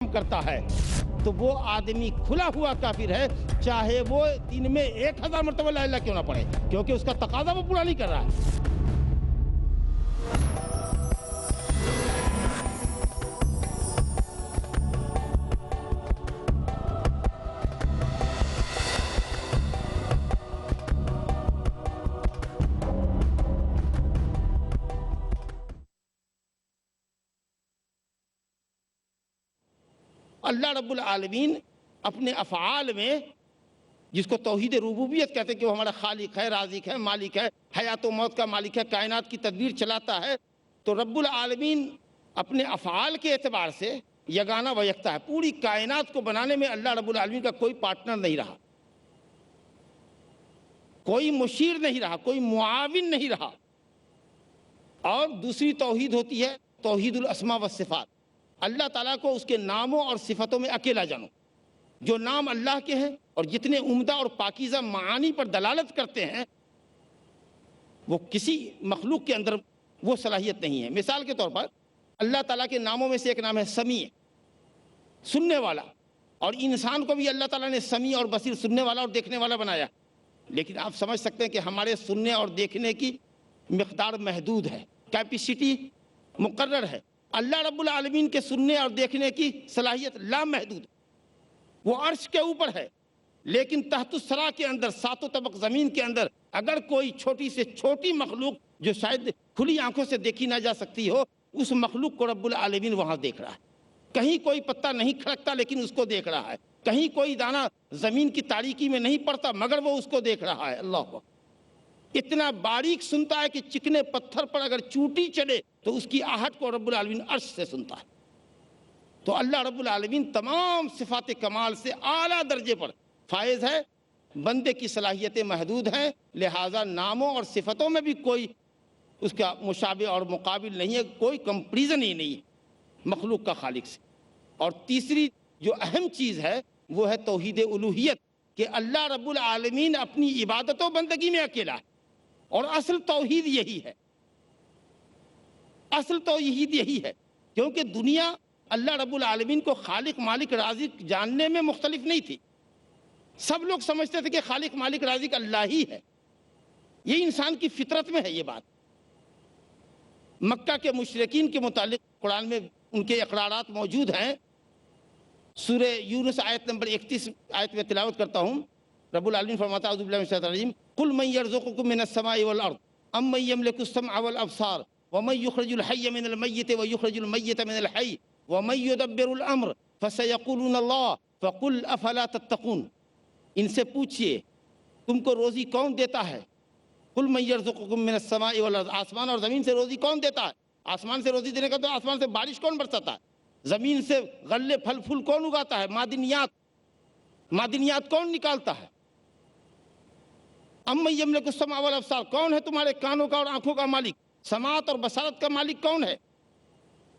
کام کرتا ہے تو وہ آدمی کھلا ہوا کافر ہے، چاہے وہ دن میں 1000 مرتبہ لا الہ کیوں نہ پڑھے، کیونکہ اس کا تقاضا وہ پورا نہیں کر رہا ہے۔ اللہ رب العالمین اپنے افعال میں، جس کو توحید ربوبیت کہتے ہیں کہ وہ ہمارا خالق ہے، رازق ہے، مالک ہے، حیات و موت کا مالک ہے، کائنات کی تدبیر چلاتا ہے، تو رب العالمین اپنے افعال کے اعتبار سے یگانہ و یکتا ہے۔ پوری کائنات کو بنانے میں اللہ رب العالمین کا کوئی پارٹنر نہیں رہا، کوئی مشیر نہیں رہا، کوئی معاون نہیں رہا۔ اور دوسری توحید ہوتی ہے توحید الاسماء والصفات، اللہ تعالیٰ کو اس کے ناموں اور صفتوں میں اکیلا جانو۔ جو نام اللہ کے ہیں اور جتنے عمدہ اور پاکیزہ معانی پر دلالت کرتے ہیں، وہ کسی مخلوق کے اندر وہ صلاحیت نہیں ہے۔ مثال کے طور پر اللہ تعالیٰ کے ناموں میں سے ایک نام ہے سمیع، سننے والا، اور انسان کو بھی اللہ تعالیٰ نے سمیع اور بصیر، سننے والا اور دیکھنے والا بنایا۔ لیکن آپ سمجھ سکتے ہیں کہ ہمارے سننے اور دیکھنے کی مقدار محدود ہے، کیپیسٹی مقرر ہے۔ اللہ رب العالمین کے سننے اور دیکھنے کی صلاحیت لامحدود، وہ عرش کے اوپر ہے، لیکن تحت الثری کے اندر، ساتوں طبق زمین کے اندر، اگر کوئی چھوٹی سے چھوٹی مخلوق جو شاید کھلی آنکھوں سے دیکھی نہ جا سکتی ہو، اس مخلوق کو رب العالمین وہاں دیکھ رہا ہے۔ کہیں کوئی پتا نہیں کھڑکتا لیکن اس کو دیکھ رہا ہے، کہیں کوئی دانہ زمین کی تاریکی میں نہیں پڑتا مگر وہ اس کو دیکھ رہا ہے۔ اللہ اکبر! اتنا باریک سنتا ہے کہ چکنے پتھر پر اگر چوٹی چلے تو اس کی آہٹ کو رب العالمین عرش سے سنتا ہے۔ تو اللہ رب العالمین تمام صفات کمال سے اعلیٰ درجے پر فائز ہے۔ بندے کی صلاحیتیں محدود ہیں، لہٰذا ناموں اور صفتوں میں بھی کوئی اس کا مشابہ اور مقابل نہیں ہے، کوئی کمپریزن ہی نہیں ہے مخلوق کا خالق سے۔ اور تیسری جو اہم چیز ہے وہ ہے توحید الوہیت، کہ اللہ رب العالمین اپنی عبادت و بندگی میں اکیلا ہے، اور اصل توحید یہی ہے، اصل توحید یہی ہے، کیونکہ دنیا اللہ رب العالمین کو خالق مالک رازق جاننے میں مختلف نہیں تھی۔ سب لوگ سمجھتے تھے کہ خالق مالک رازق اللہ ہی ہے، یہ انسان کی فطرت میں ہے یہ بات۔ مکہ کے مشرکین کے متعلق قرآن میں ان کے اقرارات موجود ہیں۔ سورہ یونس آیت نمبر 31 آیت میں تلاوت کرتا ہوں۔ رب العالمین فرماتا ہے اعوذ باللہ من الشیطان الرجیم قل من یرزقکم من السماء والارض ام من یملک السمع والابصار ومن یخرج الحی من المیت ویخرج المیت من الحی ومن یدبر الامر فسیقولون اللہ فقل افلا تتقون۔ ان سے پوچھئے تم کو روزی کون دیتا ہے؟ قل من یرزقکم من السماء والارض، آسمان اور زمین سے روزی کون دیتا ہے؟ آسمان سے روزی دینے کا تو آسمان سے بارش کون برساتا ہے؟ زمین سے غلے پھل پھول کون اگاتا ہے؟ معدنیات کون نکالتا ہے؟ اَمَّن یملک السمع والابصار، کون ہے تمہارے کانوں کا اور آنکھوں کا مالک؟ سماعت اور بصارت کا مالک کون ہے؟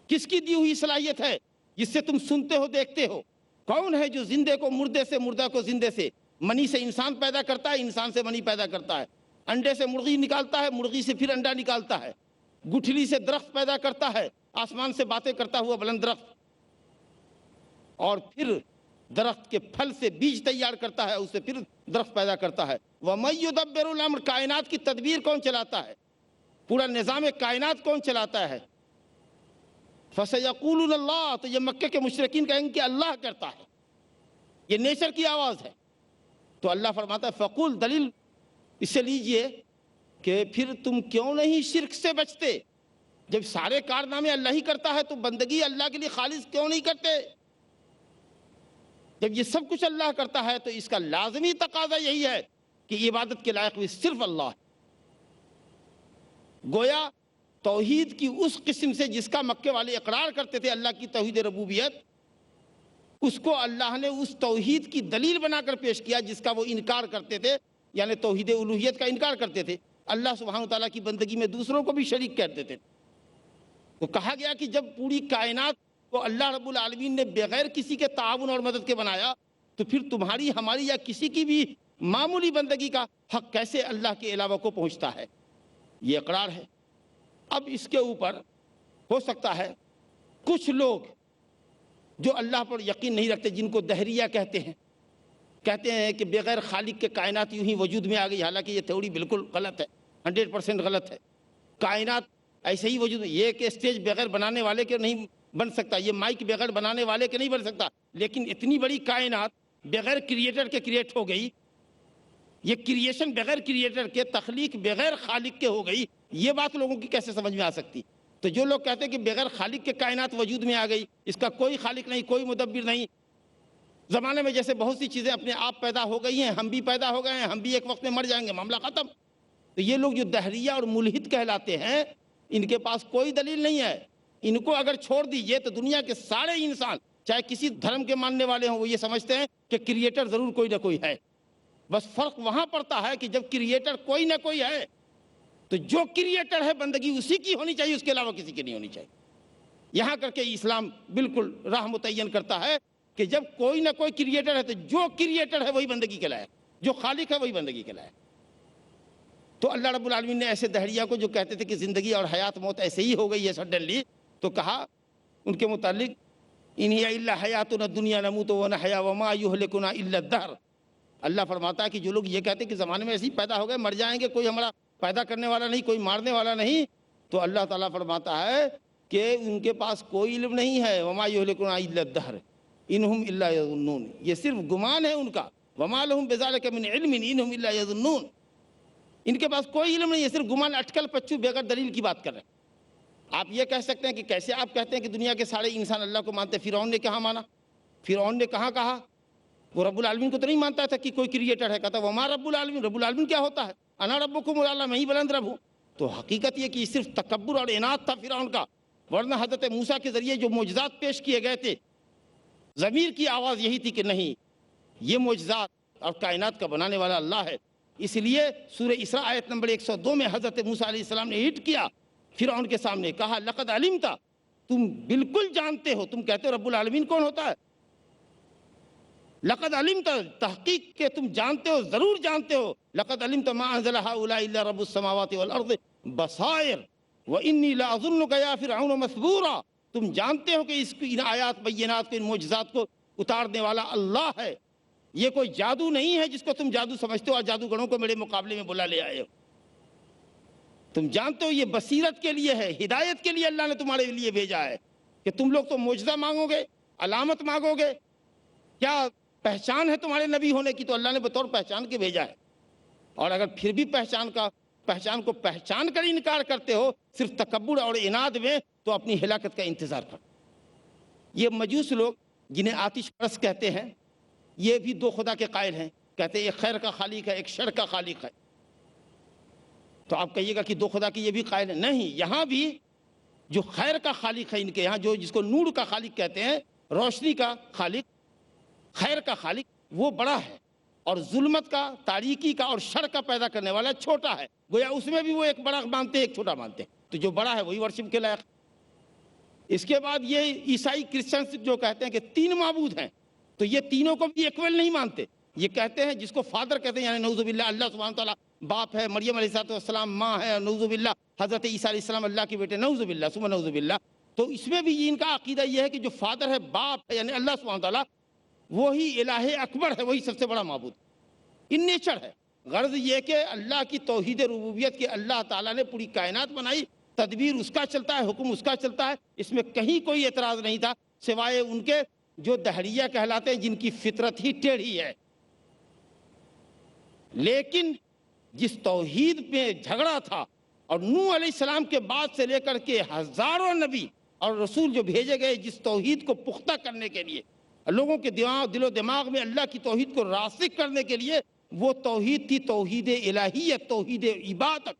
کس کی دی ہوئی صلاحیت ہے جس سے تم سنتے ہو دیکھتے ہو؟ کون ہے جو زندے کو مردے سے، مردہ کو زندے سے، منی سے انسان پیدا کرتا ہے، انسان سے منی پیدا کرتا ہے، انڈے سے مرغی نکالتا ہے، مرغی سے پھر انڈا نکالتا ہے، گٹھلی سے درخت پیدا کرتا ہے، آسمان سے باتیں کرتا ہوا بلند درخت، اور پھر درخت کے پھل سے بیج تیار کرتا ہے، اس سے پھر درخت پیدا کرتا ہے۔ وَمَن یُدَبِّرُ الْأَمْرَ، کائنات کی تدبیر کون چلاتا ہے؟ پورا نظام کائنات کون چلاتا ہے؟ فَسَيَقُولُونَ اللَّهُ، تو یہ مکہ کے مشرکین کہیں گے کہ اللہ کرتا ہے، یہ نیچر کی آواز ہے۔ تو اللہ فرماتا ہے فَقُل، دلیل اس سے لیجئے کہ پھر تم کیوں نہیں شرک سے بچتے؟ جب سارے کارنامے اللہ ہی کرتا ہے تو بندگی اللہ کے لیے خالص کیوں نہیں کرتے؟ جب یہ سب کچھ اللہ کرتا ہے تو اس کا لازمی تقاضا یہی ہے کہ عبادت کے لائق بھی صرف اللہ ہے۔ گویا توحید کی اس قسم سے جس کا مکے والے اقرار کرتے تھے، اللہ کی توحید ربوبیت، اس کو اللہ نے اس توحید کی دلیل بنا کر پیش کیا جس کا وہ انکار کرتے تھے، یعنی توحید الوہیت کا انکار کرتے تھے۔ اللہ سبحانہ وتعالیٰ کی بندگی میں دوسروں کو بھی شریک کہتے تھے۔ تو کہا گیا کہ جب پوری کائنات کو اللہ رب العالمین نے بغیر کسی کے تعاون اور مدد کے بنایا، تو پھر تمہاری، ہماری یا کسی کی بھی معمولی بندگی کا حق کیسے اللہ کے علاوہ کو پہنچتا ہے؟ یہ اقرار ہے۔ اب اس کے اوپر ہو سکتا ہے کچھ لوگ جو اللہ پر یقین نہیں رکھتے، جن کو دہریہ کہتے ہیں کہ بغیر خالق کے کائنات یوں ہی وجود میں آ گئی، حالانکہ یہ تھیوری بالکل غلط ہے، 100% غلط ہے۔ کائنات ایسے ہی وجود میں، یہ کہ اسٹیج بغیر بنانے والے کے نہیں بن سکتا، یہ مائک بغیر بنانے والے کے نہیں بن سکتا، لیکن اتنی بڑی کائنات بغیر کریٹر کے کریٹ ہو گئی، یہ کریشن بغیر کریٹر کے، تخلیق بغیر خالق کے ہو گئی، یہ بات لوگوں کی کیسے سمجھ میں آ سکتی؟ تو جو لوگ کہتے ہیں کہ بغیر خالق کے کائنات وجود میں آ گئی، اس کا کوئی خالق نہیں، کوئی مدبر نہیں، زمانے میں جیسے بہت سی چیزیں اپنے آپ پیدا ہو گئی ہیں، ہم بھی پیدا ہو گئے ہیں، ہم بھی ایک وقت میں مر جائیں گے، معاملہ ختم۔ تو یہ لوگ جو دہریہ اور ملحد کہلاتے ہیں، ان کے پاس کوئی دلیل نہیں ہے۔ ان کو اگر چھوڑ دیجئے تو دنیا کے سارے انسان، چاہے کسی دھرم کے ماننے والے ہوں، وہ یہ سمجھتے ہیں کہ کریٹر ضرور کوئی نہ کوئی ہے۔ بس فرق وہاں پڑتا ہے کہ جب کریٹر کوئی نہ کوئی ہے تو جو کریٹر ہے بندگی اسی کی ہونی چاہیے، اس کے علاوہ کسی کی نہیں ہونی چاہیے۔ یہاں کر کے اسلام بالکل راہ متعین کرتا ہے کہ جب کوئی نہ کوئی کریٹر ہے تو جو کریٹر ہے وہی بندگی کے لائق، جو خالق ہے وہی بندگی کے لائق۔ تو اللہ رب العالمین نے ایسے دہریہ کو جو کہتے تھے کہ زندگی اور حیات موت ایسے ہی ہو گئی ہے سڈنلی، تو کہا ان کے متعلق ان ہی الا حیاتنا الدنیا نموت ونحیا وما یہلکنا الا الدہر۔ اللہ فرماتا ہے کہ جو لوگ یہ کہتے ہیں کہ زمانے میں ایسے ہی پیدا ہو گئے، مر جائیں گے، کوئی ہمارا پیدا کرنے والا نہیں، کوئی مارنے والا نہیں، تو اللہ تعالیٰ فرماتا ہے کہ ان کے پاس کوئی علم نہیں ہے، وما یہلکنا الا الدہر انہم الا یظنون، یہ صرف گمان ہے ان کا، وما لہم بذلک من علم انہم الا یظنون، ان کے پاس کوئی علم نہیں ہے، صرف گمان، اٹکل پچو بغیر دلیل کی بات کر رہے ہیں۔ آپ یہ کہہ سکتے ہیں کہ کیسے آپ کہتے ہیں کہ دنیا کے سارے انسان اللہ کو مانتے؟ فرعون نے کہاں مانا؟ فرعون نے کہاں کہا؟ وہ رب العالمین کو تو نہیں مانتا تھا کہ کوئی کریٹر ہے، کہتا وما رب العالمین، رب العالمین کیا ہوتا ہے؟ انا ربکم الاعلی، میں ہی بلند رب ہوں۔ تو حقیقت یہ کہ صرف تکبر اور اناد تھا فرعون کا، ورنہ حضرت موسیٰ کے ذریعے جو معجزات پیش کیے گئے تھے، ضمیر کی آواز یہی تھی کہ نہیں، یہ معجزات اور کائنات کا بنانے والا اللہ ہے۔ اس لیے سورہ اسراء آیت نمبر 102 میں حضرت موسیٰ علیہ السلام نے ہٹ کیا فرعون کے سامنے، کہا لقد علمت، تم بالکل جانتے ہو، تم کہتے ہو رب العالمین کون ہوتا ہے، لقد علمت، تحقیق کہ تم جانتے ہو، ضرور جانتے ہو، لقد علمت ما انزل هؤلاء الا رب السماوات والارض بصائر وانی لاظنک یا فرعون مثبورا، تم جانتے ہو کہ ان آیات بینات کو، ان معجزات کو اتارنے والا اللہ ہے، یہ کوئی جادو نہیں ہے جس کو تم جادو سمجھتے ہو اور جادوگروں کو میرے مقابلے میں بلا لے آئے ہو۔ تم جانتے ہو یہ بصیرت کے لیے ہے، ہدایت کے لیے اللہ نے تمہارے لیے بھیجا ہے، کہ تم لوگ تو معجزہ مانگو گے، علامت مانگو گے، کیا پہچان ہے تمہارے نبی ہونے کی، تو اللہ نے بطور پہچان کے بھیجا ہے۔ اور اگر پھر بھی پہچان کو پہچان کر انکار کرتے ہو صرف تکبر اور اناد میں، تو اپنی ہلاکت کا انتظار کرو۔ یہ مجوس لوگ جنہیں آتش پرست کہتے ہیں، یہ بھی دو خدا کے قائل ہیں، کہتے ہیں ایک خیر کا خالق ہے، ایک شر کا خالق ہے۔ تو آپ کہیے گا کہ دو خدا کی یہ بھی قائل ہے؟ نہیں، یہاں بھی جو خیر کا خالق ہے ان کے یہاں، جو جس کو نور کا خالق کہتے ہیں، روشنی کا خالق، خیر کا خالق، وہ بڑا ہے، اور ظلمت کا، تاریکی کا اور شر کا پیدا کرنے والا چھوٹا ہے، گویا اس میں بھی وہ ایک بڑا مانتے ہیں، ایک چھوٹا مانتے ہیں، تو جو بڑا ہے وہی ورشپ کے لائق۔ اس کے بعد یہ عیسائی کرسچنز جو کہتے ہیں کہ تین معبود ہیں، تو یہ تینوں کو بھی ایکول نہیں مانتے، یہ کہتے ہیں جس کو فادر کہتے ہیں، یعنی نعوذ باللہ اللہ سبحانہ تعالیٰ باپ ہے، مریم علیہ السلام ماں ہے، نعوذ باللہ حضرت عیسیٰ علیہ السلام اللہ کے بیٹے، نعوذ باللہ ثم نعوذ باللہ۔ تو اس میں بھی ان کا عقیدہ یہ ہے کہ جو فادر ہے، باپ ہے، یعنی اللہ سبحانہ تعالیٰ، وہی الہ اکبر ہے، وہی سب سے بڑا معبود ان نیچر ہے۔ غرض یہ کہ اللہ کی توحید ربوبیت کے، اللہ تعالیٰ نے پوری کائنات بنائی، تدبیر اس کا چلتا ہے، حکم اس کا چلتا ہے، اس میں کہیں کوئی اعتراض نہیں تھا، سوائے ان کے جو دہریہ کہلاتے ہیں، جن کی فطرت ہی ٹیڑھی ہے۔ لیکن جس توحید میں جھگڑا تھا، اور نوح علیہ السلام کے بعد سے لے کر کے ہزاروں نبی اور رسول جو بھیجے گئے جس توحید کو پختہ کرنے کے لیے، لوگوں کے دل و دماغ میں اللہ کی توحید کو راسخ کرنے کے لیے، وہ توحید تھی توحید الہیت، توحید عبادت،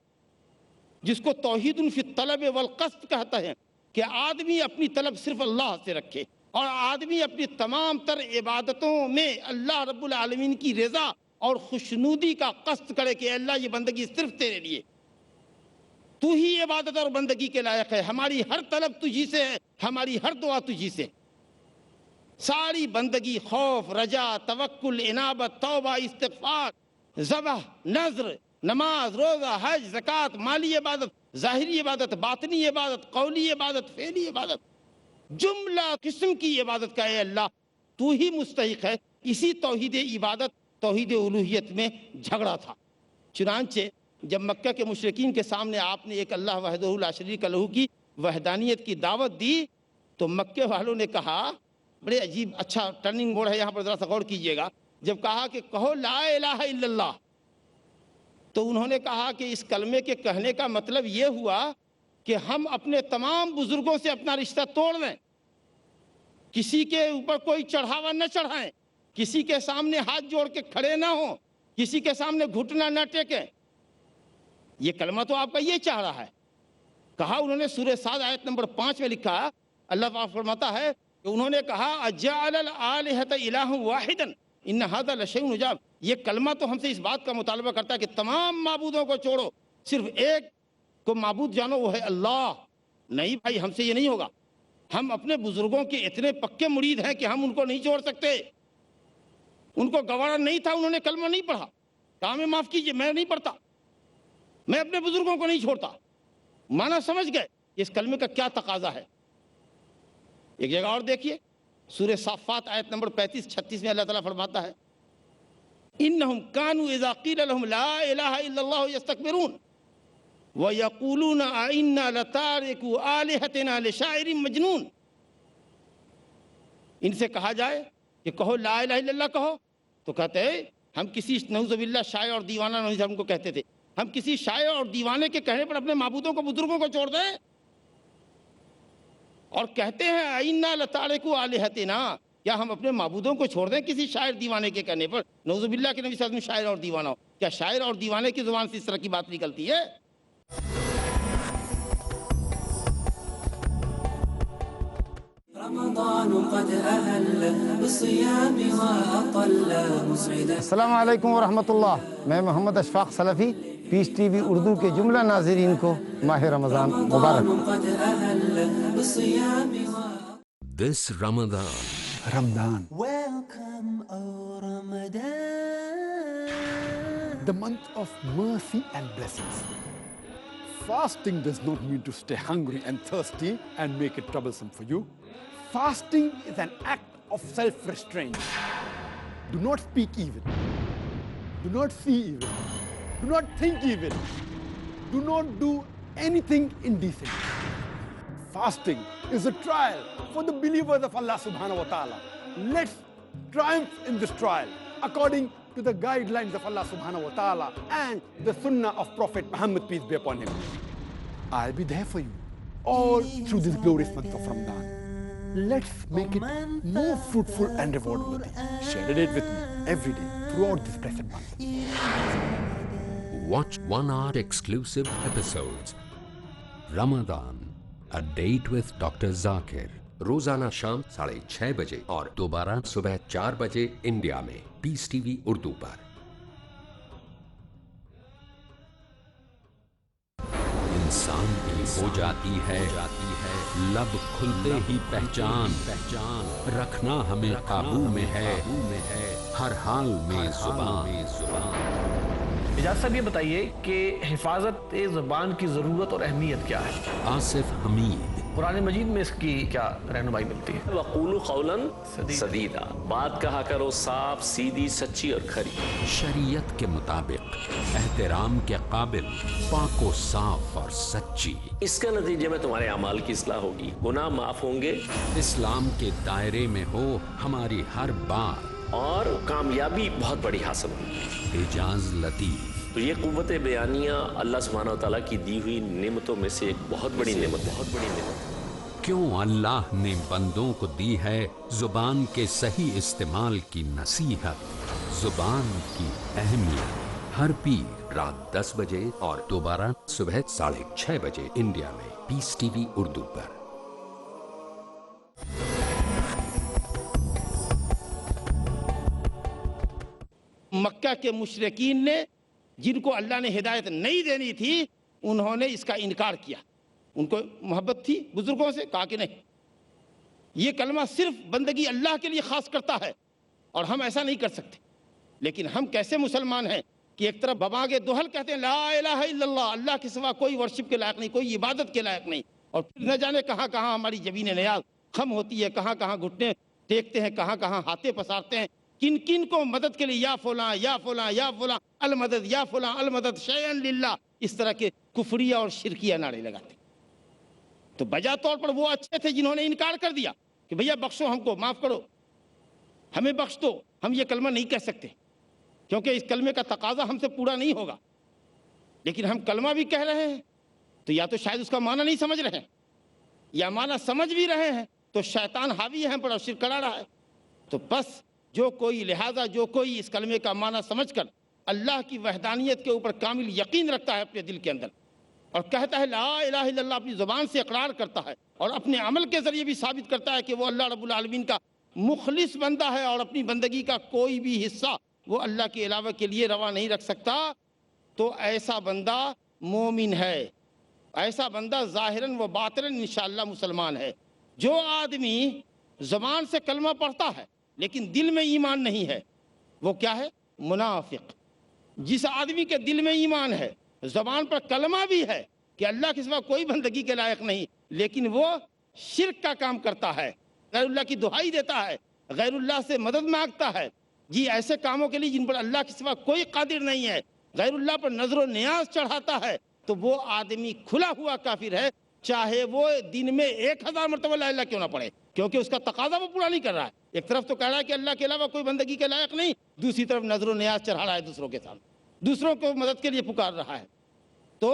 جس کو توحید فی الطلب والقصد کہتا ہے، کہ آدمی اپنی طلب صرف اللہ سے رکھے، اور آدمی اپنی تمام تر عبادتوں میں اللہ رب العالمین کی رضا اور خوشنودی کا قصد کرے کہ اللہ یہ بندگی صرف تیرے لیے، تو ہی عبادت اور بندگی کے لائق ہے، ہماری ہر طلب تجھی سے ہے، ہماری ہر دعا تجھی سے، ساری بندگی، خوف، رجا، توکل، انابت، توبہ، استغفار، ذبح، نذر، نماز، روزہ، حج، زکوٰۃ، مالی عبادت، ظاہری عبادت، باطنی عبادت، قولی عبادت، فعلی عبادت، جملہ قسم کی عبادت کا اے اللہ تو ہی مستحق ہے. اسی توحید عبادت توحید الوہیت میں جھگڑا تھا. چنانچہ جب مکہ کے مشرکین کے سامنے آپ نے ایک اللہ وحدہ لا شریک لہ کی وحدانیت کی دعوت دی تو مکے والوں نے کہا, بڑے عجیب اچھا ٹرننگ موڑ ہے یہاں پر, ذرا سا غور کیجئے گا. جب کہا کہ کہو لا الہ الا اللہ, تو انہوں نے کہا کہ اس کلمے کے کہنے کا مطلب یہ ہوا کہ ہم اپنے تمام بزرگوں سے اپنا رشتہ توڑ دیں, کسی کے اوپر کوئی چڑھاوا نہ چڑھائیں, کسی کے سامنے ہاتھ جوڑ کے کھڑے نہ ہوں, کسی کے سامنے گھٹنا نہ ٹیکیں. یہ کلمہ تو آپ کا یہ چاہ رہا ہے. کہا انہوں نے سورہ صاد آیت نمبر 5 میں لکھا, اللہ تعالیٰ فرماتا ہے کہ انہوں نے کہا اجعل الآلہۃ الہ واحدا ان ھذا لشیء عجاب. یہ کلمہ تو ہم سے اس بات کا مطالبہ کرتا ہے کہ تمام معبودوں کو چھوڑو, صرف ایک کو معبود جانو, وہ ہے اللہ. نہیں بھائی, ہم سے یہ نہیں ہوگا. ہم اپنے بزرگوں کے اتنے پکے مرید ہیں کہ ہم ان کو نہیں چھوڑ سکتے. ان کو گوارا نہیں تھا, انہوں نے کلمہ نہیں پڑھا, کہا ہمیں معاف کیجئے میں نہیں پڑھتا, میں اپنے بزرگوں کو نہیں چھوڑتا. معنی سمجھ گئے اس کلمے کا کیا تقاضا ہے. ایک جگہ اور دیکھیے, سورہ صافات آیت نمبر 35-36 میں اللہ تعالیٰ فرماتا ہے انہم کانوا اذا قیل لهم لا الہ الا اللہ یستکبرون وَيَقُولُونَ أَإِنَّا لَتَارِكُوا آلِهَتِنَا لِشَاعِرٍ مَجْنُونٍ. ان سے کہا جائے کہ کہو لا الہ الا اللہ کہو, تو کہتے ہیں ہم کسی نعوذ باللہ شاعر اور دیوانہ نہیں, ہم کو کہتے تھے ہم کسی شاعر اور دیوانے کے کہنے پر اپنے معبودوں کو بزرگوں کو چھوڑ دیں. اور کہتے ہیں أَإِنَّا لَتَارِكُوا آلِهَتِنَا, کیا ہم اپنے معبودوں کو چھوڑ دیں کسی شاعر دیوانے کے کہنے پر. نعوذ باللہ کہ نبی صلی اللہ علیہ وسلم شاعر اور دیوانہ ہو. کیا شاعر اور دیوانے کی زبان سے اس طرح کی بات نکلتی ہے؟ السلام علیکم ورحمۃ اللہ. میں محمد اشفاق سلفی, پیس ٹی وی اردو کے جملہ ناظرین کو ماہ رمضان مبارک. This Ramadan. Welcome, O Ramadan. The month of mercy and blessings. Fasting does not mean to stay hungry and thirsty and make it troublesome for you. Fasting is an act of self-restraint. Do not speak evil. Do not see evil. Do not think evil. Do not do anything indecent. Fasting is a trial for the believers of Allah subhanahu wa ta'ala. Let's triumph in this trial according to the guidelines of Allah subhanahu wa ta'ala and the sunnah of Prophet Muhammad, peace be upon him. I'll be there for you all through this glorious month of Ramadan. Let's make it more fruitful and reward-worthy. Share it with me every day throughout this blessed month. Watch 1-hour exclusive episodes. Ramadan, a date with Dr. Zakir. روزانہ شام 6:30 بجے اور دوبارہ صبح 4 بجے India میں پیس T V Urdu پر. انسان کی ہو جاتی ہے لب کھلتے ہی پہچان رکھنا ہمیں قابو میں ہے ہر حال میں زبان. اجازت صاحب یہ بتائیے کہ حفاظت زبان کی ضرورت اور اہمیت کیا ہے؟ آصف حمید. قرآن مجید میں اس کی کیا رہنمائی ملتی ہے؟ وَقُولُوا قَوْلًا سَدِيدًا, بات کہا کرو صاف سیدھی سچی اور کھری. شریعت کے مطابق احترام کے قابل, پاک و صاف اور سچی. اس کے نتیجے میں تمہارے اعمال کی اصلاح ہوگی, گناہ معاف ہوں گے, اسلام کے دائرے میں ہو ہماری ہر بات, اور کامیابی بہت بڑی حاصل ہوگی. اعجاز لطیف. تو یہ قوت بیانیہ اللہ سبحانہ وتعالیٰ کی دی ہوئی نعمتوں میں سے ایک بہت بڑی نعمت ہے. کیوں اللہ نے بندوں کو دی ہے زبان کے صحیح استعمال کی نصیحت, زبان کی اہمیت. ہر پیر رات 10 بجے اور دوبارہ صبح 6:30 بجے انڈیا میں پیس ٹی وی اردو پر. مکہ کے مشرکین نے جن کو اللہ نے ہدایت نہیں دینی تھی انہوں نے اس کا انکار کیا. ان کو محبت تھی بزرگوں سے, کہا کہ نہیں, یہ کلمہ صرف بندگی اللہ کے لیے خاص کرتا ہے اور ہم ایسا نہیں کر سکتے. لیکن ہم کیسے مسلمان ہیں کہ ایک طرف بباغ دوحل کہتے ہیں لا الہ الا اللہ, اللہ کے سوا کوئی ورشپ کے لائق نہیں, کوئی عبادت کے لائق نہیں, اور پھر نہ جانے کہاں کہاں ہماری جبین نیاز خم ہوتی ہے, کہاں کہاں گھٹنے ٹیکتے ہیں, کہاں کہاں ہاتھیں پسارتے ہیں, کن کن کو مدد کے لیے یا فلاں یا فلاں یا فلاں المدد یا فلاں المدد شیئن للہ, اس طرح کے کفریہ اور شرکیہ نعرے لگاتے. تو بجا طور پر وہ اچھے تھے جنہوں نے انکار کر دیا کہ بھیا بخشو ہم کو, معاف کرو, ہمیں بخش دو, ہم یہ کلمہ نہیں کہہ سکتے کیونکہ اس کلمے کا تقاضا ہم سے پورا نہیں ہوگا. لیکن ہم کلمہ بھی کہہ رہے ہیں تو یا تو شاید اس کا معنی نہیں سمجھ رہے ہیں, یا معنی سمجھ بھی رہے ہیں تو شیطان حاوی ہے ہم پر اور شرک کرا رہا ہے. تو بس لہذا جو کوئی اس کلمے کا معنی سمجھ کر اللہ کی وحدانیت کے اوپر کامل یقین رکھتا ہے اپنے دل کے اندر اور کہتا ہے لا الہ الا اللہ, اپنی زبان سے اقرار کرتا ہے اور اپنے عمل کے ذریعے بھی ثابت کرتا ہے کہ وہ اللہ رب العالمین کا مخلص بندہ ہے اور اپنی بندگی کا کوئی بھی حصہ وہ اللہ کے علاوہ کے لیے روا نہیں رکھ سکتا, تو ایسا بندہ مومن ہے, ایسا بندہ ظاہراً و باطناً انشاءاللہ مسلمان ہے. جو آدمی زبان سے کلمہ پڑھتا ہے لیکن دل میں ایمان نہیں ہے وہ کیا ہے؟ منافق. جس آدمی کے دل میں ایمان ہے, زبان پر کلمہ بھی ہے کہ اللہ کے سوا کوئی بندگی کے لائق نہیں, لیکن وہ شرک کا کام کرتا ہے, غیر اللہ کی دہائی دیتا ہے, غیر اللہ سے مدد مانگتا ہے, جی ایسے کاموں کے لیے جن پر اللہ کے سوا کوئی قادر نہیں ہے, غیر اللہ پر نظر و نیاز چڑھاتا ہے, تو وہ آدمی کھلا ہوا کافر ہے, چاہے وہ دن میں 1000 مرتبہ لا الہ کیوں نہ پڑھے, کیونکہ اس کا تقاضا وہ پورا نہیں کر رہا ہے. ایک طرف تو کہہ رہا ہے کہ اللہ کے علاوہ کوئی بندگی کے لائق نہیں, دوسری طرف نظر و نیاز چڑھا رہا ہے دوسروں کے سامنے, دوسروں کو مدد کے لیے پکار رہا ہے. تو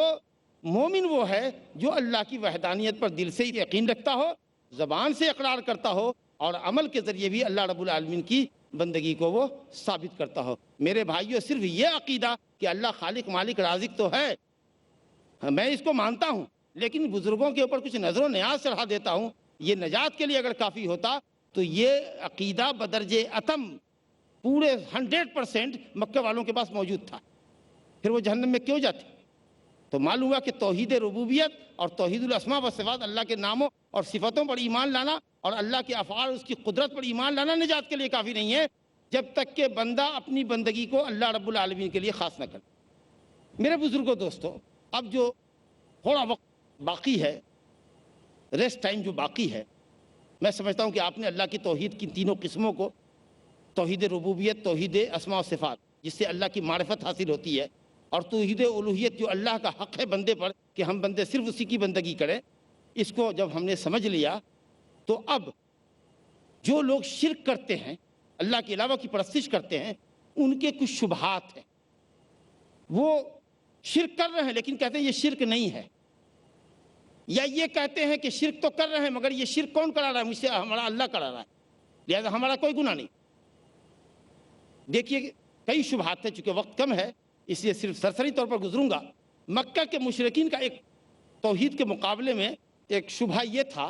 مومن وہ ہے جو اللہ کی وحدانیت پر دل سے یقین رکھتا ہو, زبان سے اقرار کرتا ہو اور عمل کے ذریعے بھی اللہ رب العالمین کی بندگی کو وہ ثابت کرتا ہو. میرے بھائیوں, صرف یہ عقیدہ کہ اللہ خالق مالک رازق تو ہے, میں اس کو مانتا ہوں, لیکن بزرگوں کے اوپر کچھ نظر و نیاز چڑھا دیتا ہوں, یہ نجات کے لیے اگر کافی ہوتا تو یہ عقیدہ بدرجہ اتم پورے 100% مکہ والوں کے پاس موجود تھا, پھر وہ جہنم میں کیوں جاتے؟ تو معلوم ہوا کہ توحید ربوبیت اور توحید الاسماء و صفات, اللہ کے ناموں اور صفتوں پر ایمان لانا اور اللہ کے افعال اس کی قدرت پر ایمان لانا نجات کے لیے کافی نہیں ہے, جب تک کہ بندہ اپنی بندگی کو اللہ رب العالمین کے لیے خاص نہ کرے. میرے بزرگوں, دوستو, اب جو تھوڑا وقت باقی ہے, ریسٹ ٹائم جو باقی ہے, میں سمجھتا ہوں کہ آپ نے اللہ کی توحید کی تینوں قسموں کو, توحید ربوبیت, توحید اسماء و صفات جس سے اللہ کی معرفت حاصل ہوتی ہے, اور توحید الوہیت جو اللہ کا حق ہے بندے پر کہ ہم بندے صرف اسی کی بندگی کریں, اس کو جب ہم نے سمجھ لیا تو اب جو لوگ شرک کرتے ہیں, اللہ کے علاوہ کی پرستش کرتے ہیں, ان کے کچھ شبہات ہیں. وہ شرک کر رہے ہیں لیکن کہتے ہیں یہ شرک نہیں ہے, یا یہ کہتے ہیں کہ شرک تو کر رہے ہیں مگر یہ شرک کون کرا رہا ہے؟ مجھ سے ہمارا اللہ کرا رہا ہے, لہذا ہمارا کوئی گناہ نہیں. دیکھیے کئی شبہات ہیں, چونکہ وقت کم ہے اس لیے صرف سرسری طور پر گزروں گا. مکہ کے مشرکین کا ایک توحید کے مقابلے میں ایک شبہ یہ تھا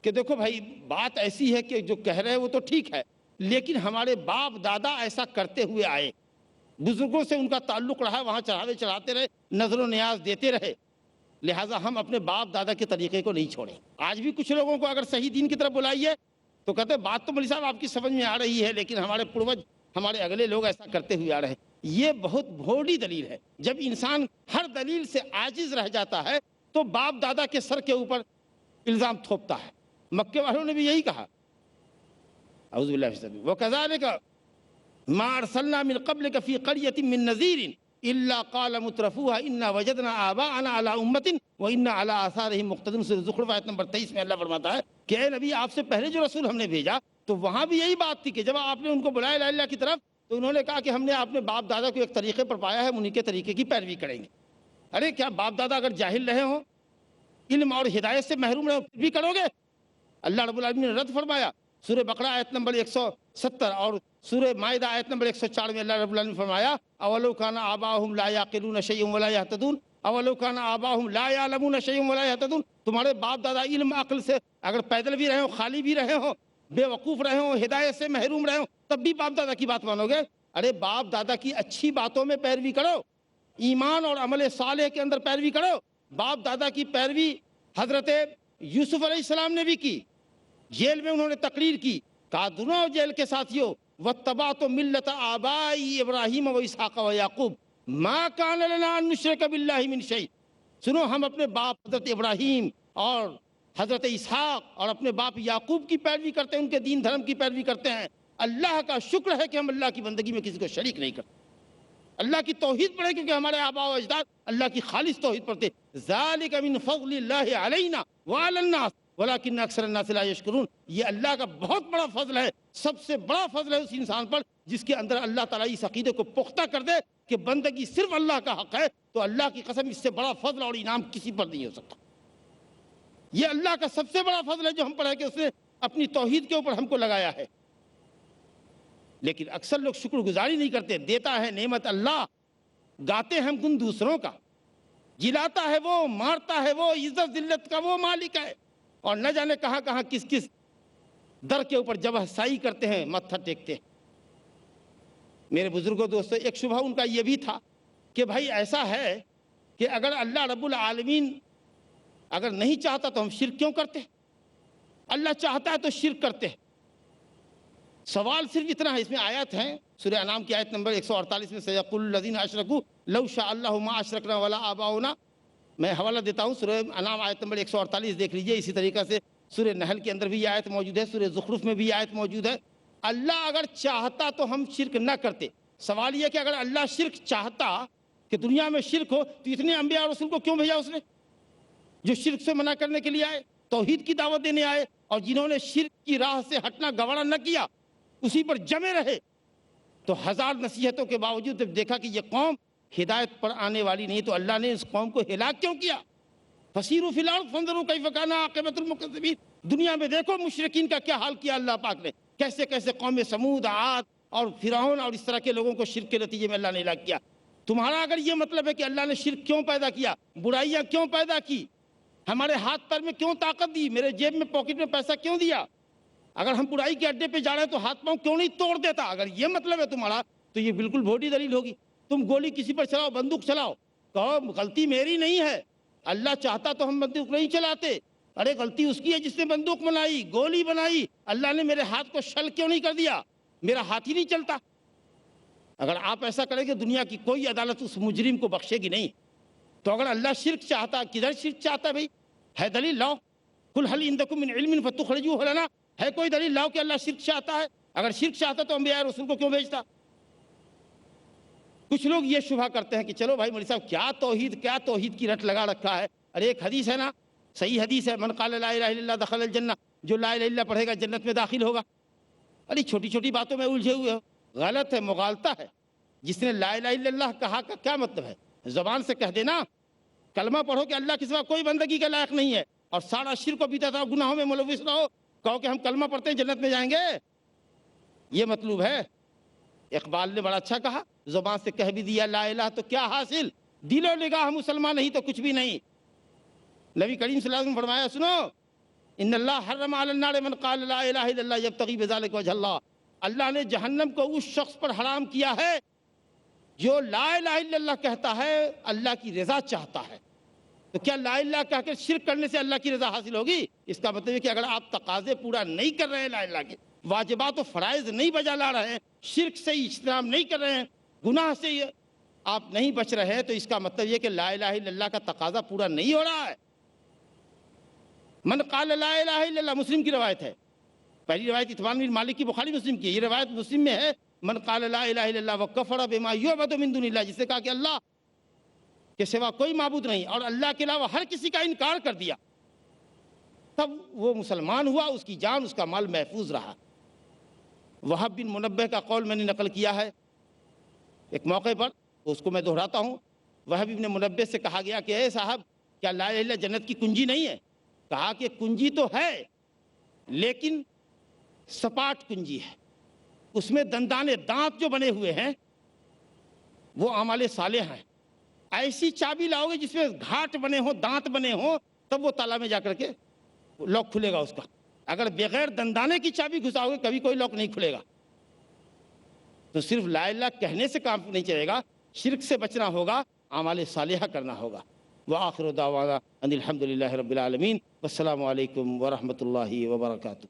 کہ دیکھو بھائی, بات ایسی ہے کہ جو کہہ رہے ہیں وہ تو ٹھیک ہے, لیکن ہمارے باپ دادا ایسا کرتے ہوئے آئے, بزرگوں سے ان کا تعلق رہا, وہاں چڑھاوے چڑھاتے رہے, نظر و نیاز دیتے رہے, لہٰذا ہم اپنے باپ دادا کے طریقے کو نہیں چھوڑیں. آج بھی کچھ لوگوں کو اگر صحیح دین کی طرف بلائیے تو کہتے ہیں بات تو مولوی صاحب آپ کی سمجھ میں آ رہی ہے, لیکن ہمارے پروج, ہمارے اگلے لوگ ایسا کرتے ہوئے آ رہے ہیں. یہ بہت بھولی دلیل ہے. جب انسان ہر دلیل سے عاجز رہ جاتا ہے تو باپ دادا کے سر کے اوپر الزام تھوپتا ہے. مکے والوں نے بھی یہی کہا, اعوذ باللہ من الشیطان, وَكَذَلِكَ مَا أَرْسَلْنَا مِن قَبْلِكَ فِي قَرْيَةٍ مِّن نَذِيرٍ إِلَّا قَالَ مُتْرَفُوهَا إِنَّا وَجَدْنَا آبَاءَنَا عَلَىٰ أُمَّةٍ وَإِنَّا عَلَىٰ آثَارِهِمْ مُقْتَدُونَ. سورۃ زخرف آیت نمبر 23 میں اللہ فرماتا ہے کہ اے نبی, آپ سے پہلے جو رسول ہم نے بھیجا تو وہاں بھی یہی بات تھی کہ جب آپ نے ان کو بلایا لا الہ کی طرف تو انہوں نے کہا کہ ہم نے اپنے باپ دادا کو ایک طریقے پر پایا ہے, ہم انہی کے طریقے کی پیروی کریں گے. ارے کیا باپ دادا اگر جاہل رہے ہوں, علم اور ہدایت سے محروم رہے ہوں, پھر بھی کرو گے؟ اللہ رب العالمین نے رد فرمایا. سورہ بقرہ آیت نمبر 170 اور سورہ مائدہ آیت نمبر 104 میں اللہ رب العالمین نے فرمایا اولو کان آباؤہم لا یعقلون شیئا ولا یہتدون اولو کان آباؤہم لا یعلمون شیئا ولا یہتدون. تمہارے باپ دادا علم عقل سے اگر پیدل بھی رہے ہوں, خالی بھی رہے ہوں, بے وقوف رہے ہوں, ہدایت سے محروم رہے ہوں, تب بھی باپ دادا کی بات مانو گے؟ ارے باپ دادا کی اچھی باتوں میں پیروی کرو, ایمان اور عمل صالح کے اندر پیروی کرو. باپ دادا کی پیروی حضرت یوسف علیہ السلام نے بھی کی, جیل میں انہوں نے تقریر کی, کہا دونوں جیل کے ساتھیوں واتبعت ملت آبائی ابراہیم و اسحاق و یعقوب ما کان لنا ان نشرک باللہ من شیء. سنو, ہم اپنے باپ حضرت ابراہیم اور حضرت اسحاق اور اپنے باپ یعقوب کی پیروی کرتے ہیں, ان کے دین دھرم کی پیروی کرتے ہیں. اللہ کا شکر ہے کہ ہم اللہ کی بندگی میں کسی کو شریک نہیں کرتے. اللہ کی توحید پڑھے کیونکہ ہمارے آباء و اجداد اللہ کی خالص توحید پڑھتے. ذالک من فضل اللہ علینا وعلی الناس ولکن اکثر الناس لا یشکرون. یہ اللہ کا بہت بڑا فضل ہے, سب سے بڑا فضل ہے اس انسان پر جس کے اندر اللہ تعالیٰ اس عقیدے کو پختہ کر دے کہ بندگی صرف اللہ کا حق ہے. تو اللہ کی قسم اس سے بڑا فضل اور انعام کسی پر نہیں ہو سکتا. یہ اللہ کا سب سے بڑا فضل ہے جو ہم پر ہے کہ اس نے اپنی توحید کے اوپر ہم کو لگایا ہے. لیکن اکثر لوگ شکر گزاری نہیں کرتے. دیتا ہے نعمت اللہ, گاتے ہم گن دوسروں کا, جلاتا ہے وہ, مارتا ہے وہ, عزت ذلت کا وہ مالک ہے, اور نہ جانے کہاں کہاں کس کس در کے اوپر جبہ سائی کرتے ہیں, متھا ٹیکتے ہیں. میرے بزرگوں دوستوں, ایک شبہ ان کا یہ بھی تھا کہ بھائی ایسا ہے کہ اگر اللہ رب العالمین اگر نہیں چاہتا تو ہم شرک کیوں کرتے, اللہ چاہتا ہے تو شرک کرتے. سوال صرف اتنا ہے, اس میں آیت ہیں سورہ انعام کی آیت نمبر 148 میں سیقول الذین اشرکوا لو شاء اللہ ما اشرکنا ولا آباؤنا. میں حوالہ دیتا ہوں سورہ انعام آیت نمبر 148 دیکھ لیجئے. اسی طریقہ سے سورہ نحل کے اندر بھی یہ آیت موجود ہے, سورہ زخرف میں بھی یہ آیت موجود ہے. اللہ اگر چاہتا تو ہم شرک نہ کرتے. سوال یہ کہ اگر اللہ شرک چاہتا کہ دنیا میں شرک ہو تو اتنے انبیاء اور رسول کو کیوں بھیجا اس نے, جو شرک سے منع کرنے کے لیے آئے, توحید کی دعوت دینے آئے, اور جنہوں نے شرک کی راہ سے ہٹنا گوارا نہ کیا, اسی پر جمے رہے. تو ہزار نصیحتوں کے باوجود جب دیکھا کہ یہ قوم ہدایت پر آنے والی نہیں, تو اللہ نے اس قوم کو ہلاک کیوں کیا. فسیروا فی الارض فانظروا کیف کان عاقبۃ المکذبین. دنیا میں دیکھو مشرکین کا کیا حال کیا اللہ پاک نے, کیسے کیسے قوم سمود, عاد اور فرعون اور اس طرح کے لوگوں کو شرک کے نتیجے میں اللہ نے ہلاک کیا. تمہارا اگر یہ مطلب ہے کہ اللہ نے شرک کیوں پیدا کیا, برائیاں کیوں پیدا کی, ہمارے ہاتھ پر میں کیوں طاقت دی, میرے جیب میں پاکٹ میں پیسہ کیوں دیا, اگر ہم برائی کے اڈے پہ جا رہے ہیں تو ہاتھ پاؤں کیوں نہیں توڑ دیتا, اگر یہ مطلب ہے تمہارا تو یہ بالکل بھوٹی دلیل ہوگی. تم گولی کسی پر چلاؤ, بندوق چلاؤ, کہو غلطی میری نہیں ہے, اللہ چاہتا تو ہم بندوق نہیں چلاتے. ارے غلطی اس کی ہے جس نے بندوق بنائی, گولی بنائی. اللہ نے میرے ہاتھ کو شل کیوں نہیں کر دیا, میرا ہاتھ ہی نہیں چلتا. اگر آپ ایسا کریں کہ دنیا کی کوئی عدالت اس مجرم کو بخشے گی نہیں, تو اگر اللہ شرک چاہتا, کدھر شرک چاہتا ہے بھائی, ہے دلیل لاؤ. قل هل عندكم من علم فتخرجوه لنا, ہے کوئی دلیل لاؤ کہ اللہ شرک چاہتا ہے. اگر شرک چاہتا تو انبیاء رسول کو کیوں بھیجتا. کچھ لوگ یہ شبہ کرتے ہیں کہ چلو بھائی مولوی صاحب کیا توحید کی رٹ لگا رکھا ہے. ارے ایک حدیث ہے نا, صحیح حدیث ہے, من قال لا الہ الا اللہ دخل الجنہ, جو لا الہ الا اللہ پڑھے گا جنت میں داخل ہوگا. ارے چھوٹی چھوٹی باتوں میں الجھے ہوئے ہو, غلط ہے, مغالطہ ہے. جس نے لا الہ الا اللہ کہا کا کیا مطلب ہے, زبان سے کہہ دینا کلمہ پڑھو کہ اللہ کے سوا کوئی بندگی کا لائق نہیں ہے, اور سارا شرک و بدعت اور گناہوں میں ملوث رہو, کہو کہ ہم کلمہ پڑھتے ہیں جنت میں جائیں گے, یہ مطلوب ہے. اقبال نے بڑا اچھا کہا, زبان سے کہہ بھی دیا لا الہ تو کیا حاصل, دل و نگاہ مسلمان نہیں تو کچھ بھی نہیں. نبی کریم صلی اللہ علیہ وسلم فرمایا, سنو, ان اللہ حرم علی النار من قال لا الہ الا اللہ یبتغی بذلک وجہ اللہ. اللہ نے جہنم کو اس شخص پر حرام کیا ہے جو لا الہ الا اللہ کہتا ہے اللہ کی رضا چاہتا ہے. تو کیا لا الہ کہہ کر شرک کرنے سے اللہ کی رضا حاصل ہوگی؟ اس کا مطلب ہے کہ اگر آپ تقاضے پورا نہیں کر رہے ہیں لا الہ کے, واجبات و فرائض نہیں بجا لا رہے ہیں, شرک سے اجتناب نہیں کر رہے ہیں, گناہ سے آپ نہیں بچ رہے ہیں, تو اس کا مطلب یہ کہ لا الہ الا اللہ کا تقاضا پورا نہیں ہو رہا ہے. من قال لا الہ الا اللہ, مسلم کی روایت ہے, پہلی روایت اتبان بن مالک کی, بخاری مسلم کی, یہ روایت مسلم میں ہے. من قال لا الہ الا اللہ وکفر بما یعبد من دون اللہ, جس نے کہا کہ اللہ کے سوا کوئی معبود نہیں اور اللہ کے علاوہ ہر کسی کا انکار کر دیا, تب وہ مسلمان ہوا, اس کی جان, اس کا مال محفوظ رہا. وہب بن منبہ کا قول میں نے نقل کیا ہے ایک موقع پر, اس کو میں دہراتا ہوں. وہب بن منبہ سے کہا گیا کہ اے صاحب, کیا لا الہ الا اللہ جنت کی کنجی نہیں ہے؟ کہا کہ کنجی تو ہے لیکن سپاٹ کنجی ہے, اس میں دندانے, دانت جو بنے ہوئے ہیں وہ اعمال صالح ہیں. ایسی چابی لاؤ گے جس میں گھاٹ بنے ہوں, دانت بنے ہوں, تب وہ تالا میں جا کر کے لاک کھلے گا اس کا. اگر بغیر دندانے کی چابی گھساؤ گے کبھی کوئی لاک نہیں کھلے گا. تو صرف لا الہ کہنے سے کام نہیں چلے گا, شرک سے بچنا ہوگا, اعمال صالحہ کرنا ہوگا. وآخر دعوانا ان الحمدللہ رب العالمین, والسلام علیکم ورحمۃ اللہ وبرکاتہ.